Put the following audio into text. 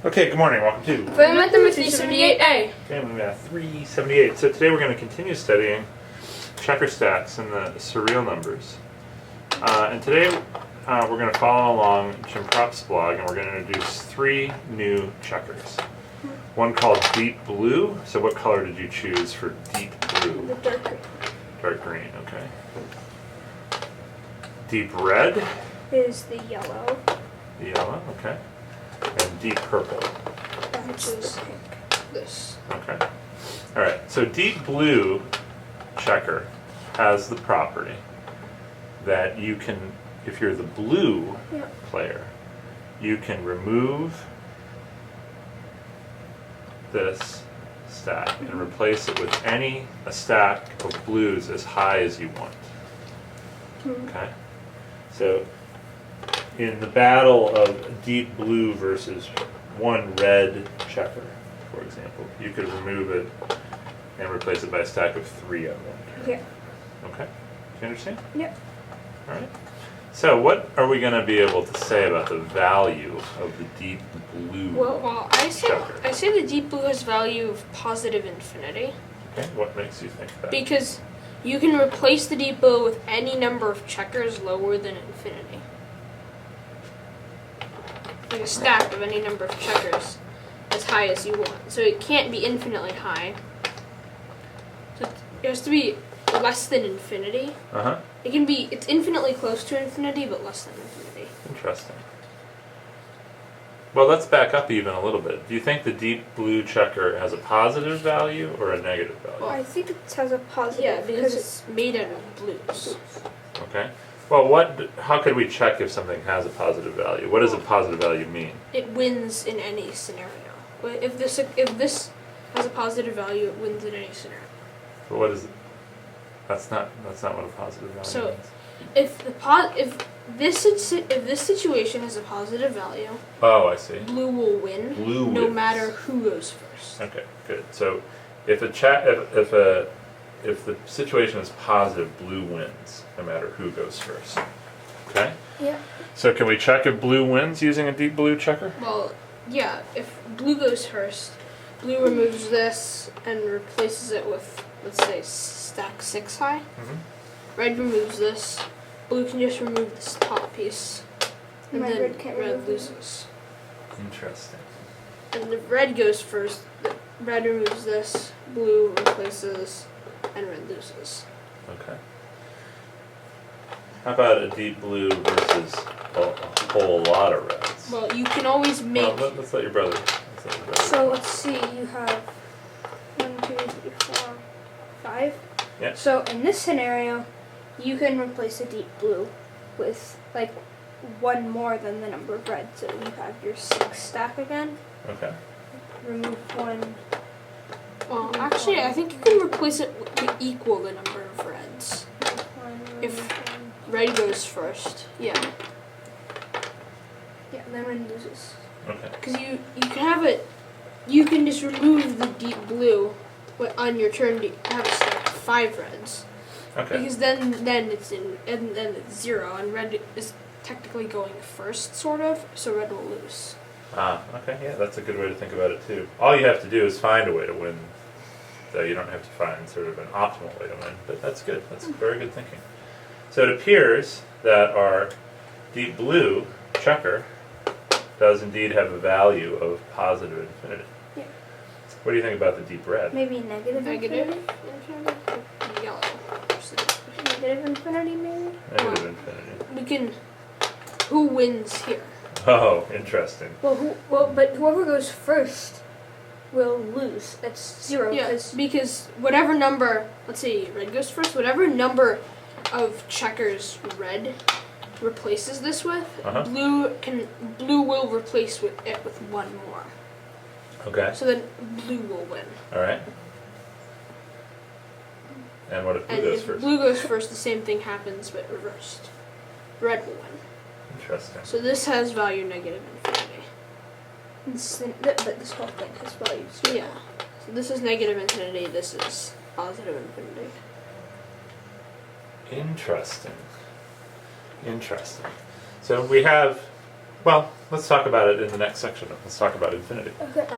Okay, good morning. Welcome to FamilyMath378a. FamilyMath378. So today we're going to continue studying checker stacks and the surreal numbers. And today we're going to follow along Jim Prop's blog, and we're going to introduce three new checkers. One called Deep Blue. So what color did you choose for Deep Blue? The dark green. Dark green, okay. Deep Red. Is the yellow. The yellow, okay. And Deep Purple. Which is this. Okay. All right. So Deep Blue checker has the property that you can, if you're the blue player, you can remove this stack and replace it with a stack of blues as high as you want. Okay. So in the battle of Deep Blue versus one red checker, for example, you could remove it and replace it by a stack of three of them. Yeah. Okay? Do you understand? Yep. All right. So what are we going to be able to say about the value of the Deep Blue I checker? say the Deep Blue has value of positive infinity. Okay. What makes you think that? Because you can replace the Deep Blue with any number of checkers lower than infinity. Like a stack of any number of checkers as high as you want. So it can't be infinitely high. So it has to be less than infinity. Uh-huh. It's infinitely close to infinity, but less than infinity. Interesting. Well, let's back up even a little bit. Do you think the Deep Blue checker has a positive value or a negative value? Well, I think it has a positive. Yeah, because it's made out of blues. Okay. Well, how could we check if something has a positive value? What does a positive value mean? It wins in any scenario. If this has a positive value, it wins in any scenario. But what is it? That's not what a positive value So, means. if this situation has a positive value, Oh, I see. blue will win. Blue no wins. matter who goes first. Okay, good. So, if the situation is positive, blue wins, no matter who goes first. Okay? Yeah. So can we check if blue wins using a Deep Blue checker? Well, yeah. If blue goes first, blue removes this and replaces it with, let's say, stack 6 high. Mm-hmm. Red removes this. Blue can just remove this top piece, and My then red can't remove it. loses. Interesting. And if red goes first, red removes this, blue replaces, and red loses. Okay. How about a Deep Blue versus a whole lot of reds? Well, you can always make. Well, let's let your brother. So let's see. You have 1, 2, 3, 4, 5. Yeah. So in this scenario, you can replace a deep blue with like one more than the number of reds. So you have your 6 stack again. Okay. Remove 1. Well, actually, I think you can replace it to equal the number of reds. If red goes first, yeah. Yeah, then red loses. Okay. Because you can have it. You can just remove the deep blue, but on your turn to have a stack of 5 reds. Okay. Because then it's it's 0, and red is technically going first, sort of. So red will lose. Okay, yeah, that's a good way to think about it too. All you have to do is find a way to win. So you don't have to find sort of an optimal way to win, but that's good. That's very good thinking. So it appears that our Deep Blue checker does indeed have a value of positive infinity. Yeah. What do you think about the Deep Red? Maybe negative infinity? Yellow. Negative infinity, maybe? Negative infinity. We can. Who wins here? Oh, interesting. But whoever goes first will lose. That's 0. Yeah, because whatever number, let's say red goes first, whatever number of checkers red replaces this with, blue will replace it with 1 more. Okay. So then blue will win. All right. And what if blue And goes if first? blue goes first, the same thing happens but reversed. Red will win. Interesting. So this has value negative infinity. But this whole thing has values. Yeah. So this is negative infinity. This is positive infinity. Interesting. Interesting. So we have, well, let's talk about it in the next section. Let's talk about infinity. Okay.